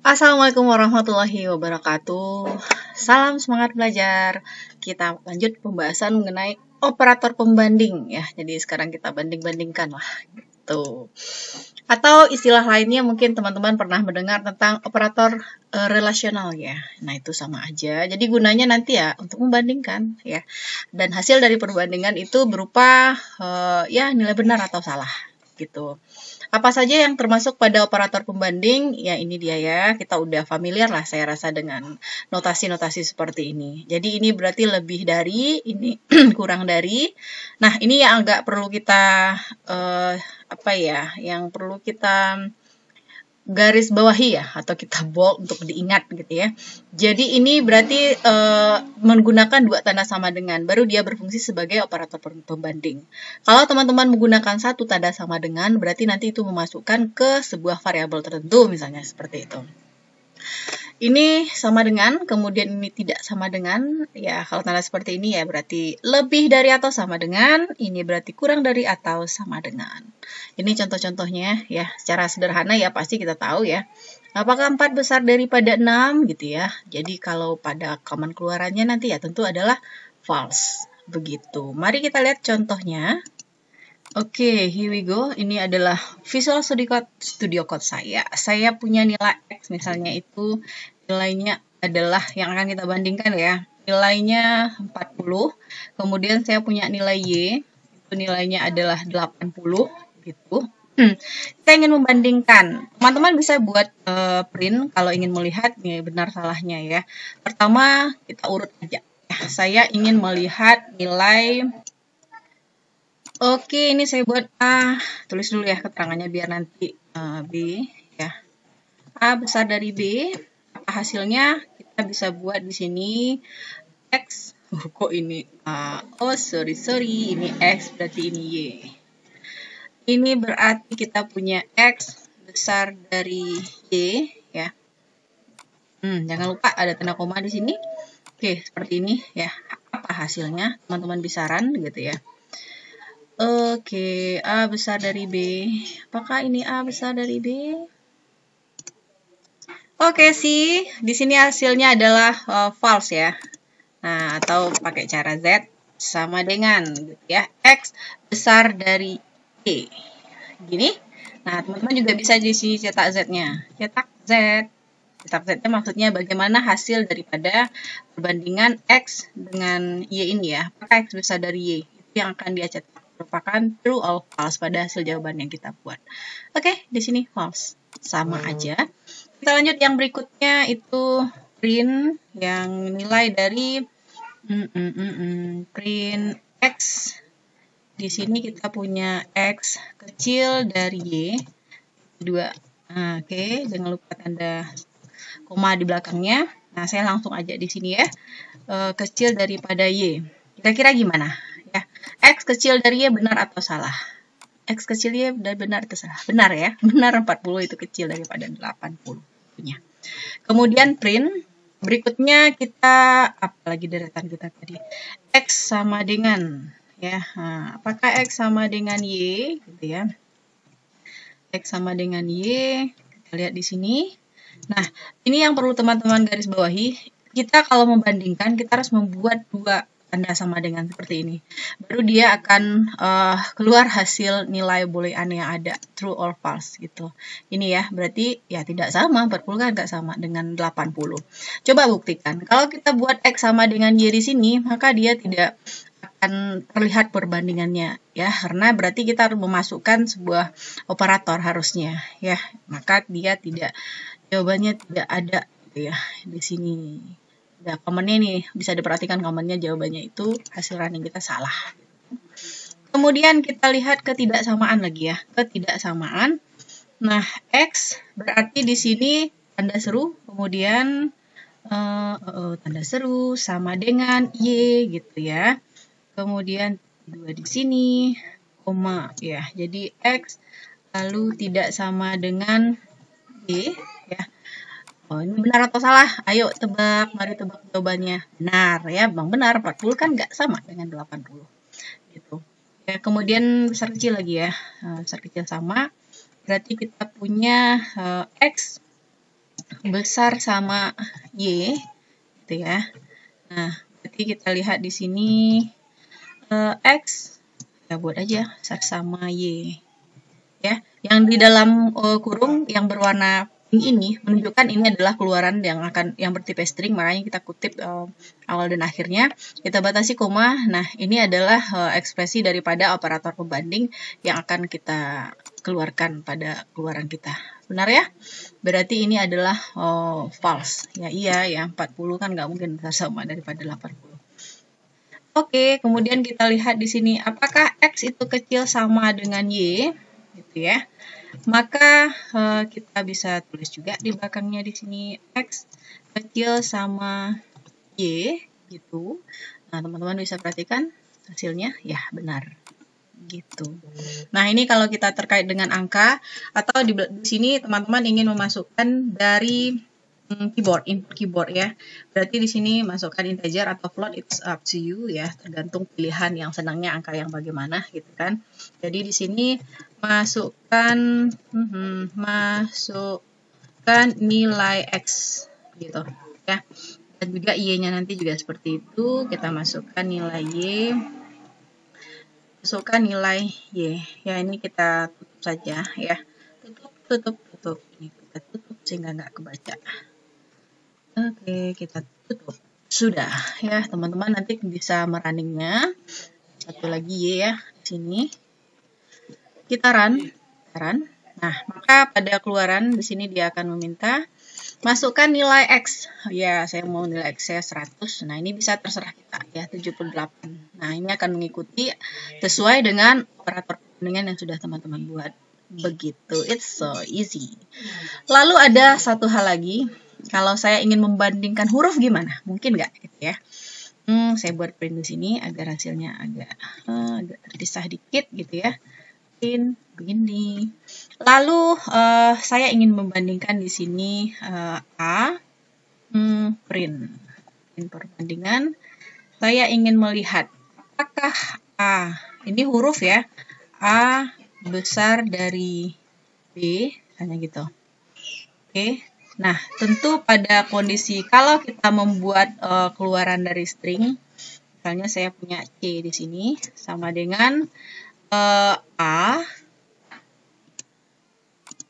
Assalamualaikum warahmatullahi wabarakatuh. Salam semangat belajar. Kita lanjut pembahasan mengenai operator pembanding ya. Jadi sekarang kita banding-bandingkan lah gitu. Atau istilah lainnya mungkin teman-teman pernah mendengar tentang operator relasional ya. Nah, itu sama aja. Jadi gunanya nanti ya untuk membandingkan ya. Dan hasil dari perbandingan itu berupa ya nilai benar atau salah gitu. Apa saja yang termasuk pada operator pembanding? Ya ini dia ya, kita udah familiar lah saya rasa dengan notasi-notasi seperti ini. Jadi ini berarti lebih dari, ini kurang dari. Nah ini yang agak perlu kita, yang perlu kita garis bawahi ya, atau kita bold untuk diingat gitu ya. Jadi ini berarti menggunakan dua tanda sama dengan, baru dia berfungsi sebagai operator pembanding. Kalau teman-teman menggunakan satu tanda sama dengan, berarti nanti itu memasukkan ke sebuah variabel tertentu, misalnya seperti itu. Ini sama dengan, kemudian ini tidak sama dengan, ya kalau tanda seperti ini ya berarti lebih dari atau sama dengan, ini berarti kurang dari atau sama dengan. Ini contoh-contohnya ya, secara sederhana ya pasti kita tahu ya. Apakah 4 besar daripada 6 gitu ya. Jadi kalau pada common keluarannya nanti ya tentu adalah false. Begitu. Mari kita lihat contohnya. Oke, here we go. Ini adalah Visual Studio Code saya. Saya punya nilai X misalnya itu nilainya adalah yang akan kita bandingkan ya. Nilainya 40. Kemudian saya punya nilai Y. Itu nilainya adalah 80 gitu. Kita ingin membandingkan. Teman-teman bisa buat print kalau ingin melihat nih benar salahnya ya. Pertama, kita urut aja. Saya ingin melihat nilai. Oke, ini saya buat A. Tulis dulu ya keterangannya biar nanti B ya. A besar dari B. Apa hasilnya? Kita bisa buat di sini X. Kok ini A? Oh, sorry. Ini X berarti ini Y. Ini berarti kita punya X besar dari Y ya. Jangan lupa ada tanda koma di sini. Oke, seperti ini ya. Apa hasilnya? Teman-teman bisa run gitu ya. Oke, A besar dari B. Apakah ini A besar dari B? Oke sih, di sini hasilnya adalah false ya. Nah, atau pakai cara Z sama dengan gitu ya. X besar dari Y. Gini. Nah, teman-teman juga bisa di sini cetak Z-nya. Cetak Z. Cetak Z-nya maksudnya bagaimana hasil daripada perbandingan X dengan Y ini ya. Apakah X besar dari Y? Itu yang akan dia cetak. Merupakan true or false pada hasil jawaban yang kita buat. Oke, di sini false. Sama aja. Kita lanjut yang berikutnya itu print yang nilai dari print X. Di sini kita punya X kecil dari Y. 2. Oke, jangan lupa tanda koma di belakangnya. Nah, saya langsung aja di sini ya. Kecil daripada Y. Kira-kira gimana? Ya, X kecil dari Y benar atau salah? X kecil Y benar atau salah? Benar ya, benar 40 itu kecil daripada 80 punya. Kemudian print, berikutnya kita, apalagi deretan kita tadi, X sama dengan, ya, apakah X sama dengan Y, gitu ya. X sama dengan Y, kita lihat di sini. Nah, ini yang perlu teman-teman garis bawahi, kita kalau membandingkan, kita harus membuat dua tanda sama dengan seperti ini. Baru dia akan keluar hasil nilai boolean yang ada, true or false gitu. Ini ya, berarti ya tidak sama, 40 kan nggak sama dengan 80. Coba buktikan. Kalau kita buat X sama dengan Y di sini, maka dia tidak akan terlihat perbandingannya ya, karena berarti kita harus memasukkan sebuah operator harusnya ya. Maka dia tidak, jawabannya tidak ada gitu ya di sini. Nah, komennya nih, bisa diperhatikan komennya jawabannya itu hasil running kita salah. Kemudian kita lihat ketidaksamaan lagi ya, ketidaksamaan. Nah, X berarti di sini tanda seru, kemudian tanda seru sama dengan Y gitu ya. Kemudian 2 di sini, koma ya. Jadi X lalu tidak sama dengan Y ya. Oh, ini benar atau salah? Ayo tebak, mari tebak jawabannya. Benar ya, Bang, benar. 40 kan nggak sama dengan 80. Gitu. Ya, kemudian besar kecil lagi ya. Besar kecil sama. Berarti kita punya X besar sama Y, gitu ya. Nah, berarti kita lihat di sini X, ya buat aja besar sama Y. Ya, yang di dalam kurung yang berwarna pink ini menunjukkan ini adalah keluaran yang bertipe string, makanya kita kutip awal dan akhirnya. Kita batasi koma. Nah, ini adalah ekspresi daripada operator pembanding yang akan kita keluarkan pada keluaran kita. Benar ya? Berarti ini adalah false. Ya iya ya, 40 kan nggak mungkin besar sama daripada 80. Oke, kemudian kita lihat di sini apakah X itu kecil sama dengan Y, gitu ya. Maka kita bisa tulis juga di belakangnya di sini X kecil sama Y, gitu. Nah, teman-teman bisa perhatikan hasilnya, ya benar. Gitu. Nah, ini kalau kita terkait dengan angka, atau di sini teman-teman ingin memasukkan dari keyboard ya. Berarti di sini masukkan integer atau float, it's up to you ya, tergantung pilihan yang senangnya angka yang bagaimana gitu kan. Jadi di sini masukkan nilai X gitu ya. Dan juga Y-nya nanti juga seperti itu, kita masukkan nilai Y. Masukkan nilai Y. Ya, ini kita tutup saja ya. Tutup. Ini kita tutup sehingga nggak kebaca. Oke, kita tutup. Sudah ya, teman-teman nanti bisa merunningnya. Satu lagi Y ya, di sini. Kita run. Nah, maka pada keluaran di sini dia akan meminta masukkan nilai X. Ya, saya mau nilai X saya 100. Nah, ini bisa terserah kita ya, 78. Nah, ini akan mengikuti sesuai dengan operator pembandingan yang sudah teman-teman buat. Begitu, it's so easy. Lalu ada satu hal lagi, kalau saya ingin membandingkan huruf gimana? Mungkin nggak gitu ya. Saya buat print di sini agar hasilnya agak terpisah dikit gitu ya. Begini. Lalu saya ingin membandingkan di sini print perbandingan. Saya ingin melihat apakah A, ini huruf ya, A besar dari B, hanya gitu. Oke. Nah, tentu pada kondisi kalau kita membuat keluaran dari string, misalnya saya punya C di sini sama dengan A.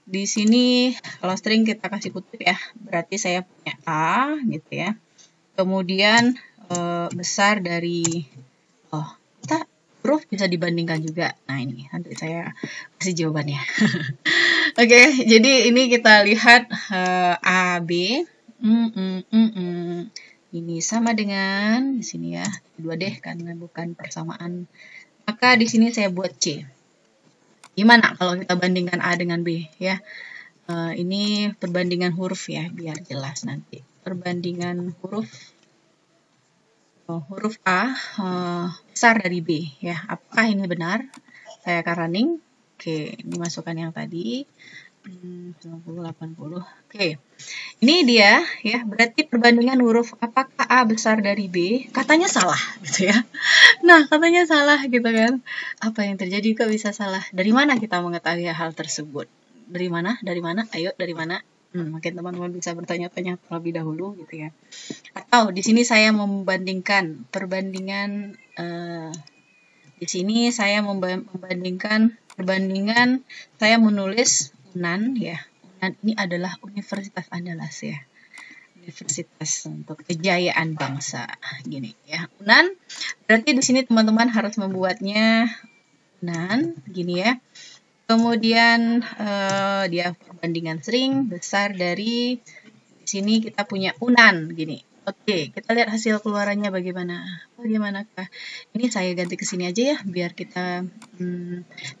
Di sini kalau string kita kasih kutip ya, berarti saya punya A gitu ya. Kemudian besar dari kita huruf bisa dibandingkan juga. Nah, ini nanti saya kasih jawabannya. Oke, jadi ini kita lihat A, B. Ini sama dengan di sini ya, 2D karena bukan persamaan. Maka di sini saya buat C. Gimana kalau kita bandingkan A dengan B ya? Ini perbandingan huruf ya, biar jelas nanti. Perbandingan huruf A besar dari B ya. Apakah ini benar? Saya akan running. Oke, ini masukkan yang tadi. 90, 80. Oke. Ini dia ya, berarti perbandingan huruf apakah A besar dari B? Katanya salah gitu ya. Nah, katanya salah gitu kan. Apa yang terjadi kok bisa salah? Dari mana kita mengetahui hal tersebut? Dari mana? Ayo, dari mana? Mungkin teman-teman bisa bertanya-tanya terlebih dahulu gitu ya. Atau di sini saya membandingkan perbandingan di sini saya membandingkan perbandingan saya menulis UNAN ya. UNAN ini adalah Universitas Andalas ya. Universitas untuk kejayaan bangsa gini ya. UNAN berarti di sini teman-teman harus membuatnya UNAN gini ya. Kemudian dia perbandingan string besar dari di sini kita punya UNAN gini. Oke, kita lihat hasil keluarannya bagaimanakah. Ini saya ganti ke sini aja ya biar kita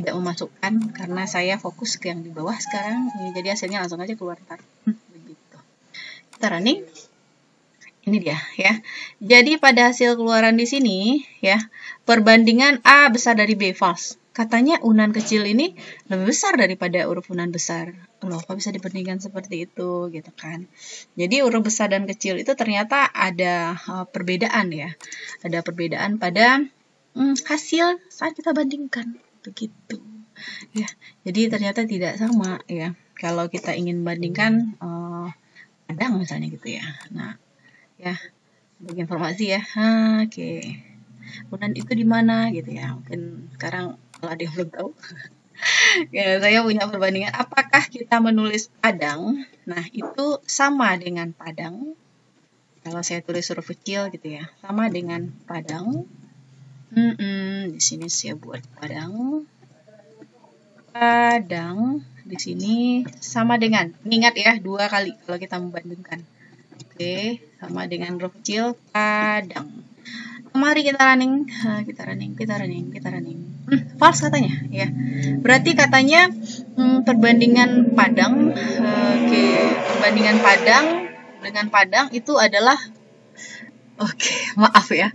tidak memasukkan karena saya fokus ke yang di bawah sekarang. Jadi hasilnya langsung aja keluar ntar. Begitu. Kita running. Ini dia ya. Jadi pada hasil keluaran di sini ya, perbandingan A besar dari B false. Katanya unan kecil ini lebih besar daripada huruf unan besar. Loh, kok bisa dibandingkan seperti itu gitu kan. Jadi huruf besar dan kecil itu ternyata ada perbedaan ya. Ada perbedaan pada hasil saat kita bandingkan. Begitu. Ya, jadi ternyata tidak sama ya. Kalau kita ingin bandingkan padang misalnya gitu ya. Nah, ya sebagai informasi ya. Oke. Kemudian itu di mana gitu ya. Mungkin sekarang kalau ada yang belum tahu. Ya, saya punya perbandingan. Apakah kita menulis Padang? Nah, itu sama dengan Padang. Kalau saya tulis huruf kecil gitu ya, sama dengan Padang. Di sini saya buat Padang. Padang di sini sama dengan. Ingat ya, 2 kali kalau kita membandingkan. Oke, sama dengan huruf kecil Padang. Mari kita running, kita running. False katanya, ya. Berarti katanya perbandingan Padang, perbandingan Padang dengan Padang itu adalah, maaf ya,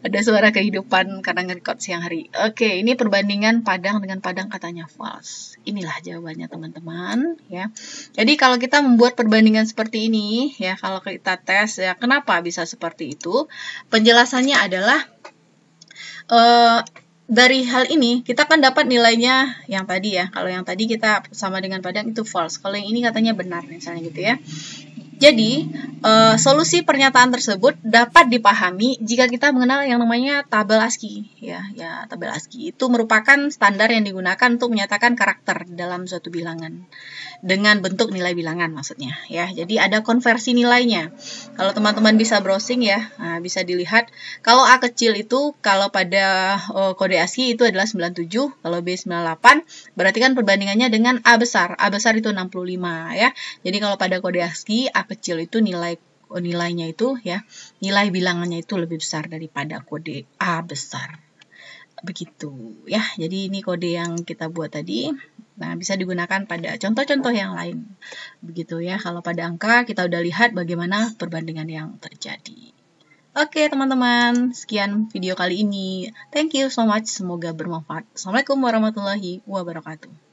ada suara kehidupan karena nge-record siang hari. Ini perbandingan Padang dengan Padang katanya false. Inilah jawabannya teman-teman, ya. Jadi kalau kita membuat perbandingan seperti ini, ya, kalau kita tes, ya, kenapa bisa seperti itu? Penjelasannya adalah dari hal ini kita kan dapat nilainya yang tadi ya. Kalau yang tadi kita sama dengan Padang itu false. Kalau yang ini katanya benar misalnya gitu ya. Jadi, solusi pernyataan tersebut dapat dipahami jika kita mengenal yang namanya tabel ASCII. Ya, tabel ASCII itu merupakan standar yang digunakan untuk menyatakan karakter dalam suatu bilangan dengan bentuk nilai bilangan maksudnya. Ya, jadi ada konversi nilainya. Kalau teman-teman bisa browsing ya, bisa dilihat. Kalau A kecil itu kalau pada kode ASCII itu adalah 97, kalau B 98, berarti kan perbandingannya dengan A besar. A besar itu 65 ya. Jadi kalau pada kode ASCII A kecil itu nilainya itu ya, nilai bilangannya itu lebih besar daripada kode A besar. Begitu ya. Jadi ini kode yang kita buat tadi. Nah, bisa digunakan pada contoh-contoh yang lain. Begitu ya. Kalau pada angka kita udah lihat bagaimana perbandingan yang terjadi. Oke, teman-teman, sekian video kali ini. Thank you so much. Semoga bermanfaat. Assalamualaikum warahmatullahi wabarakatuh.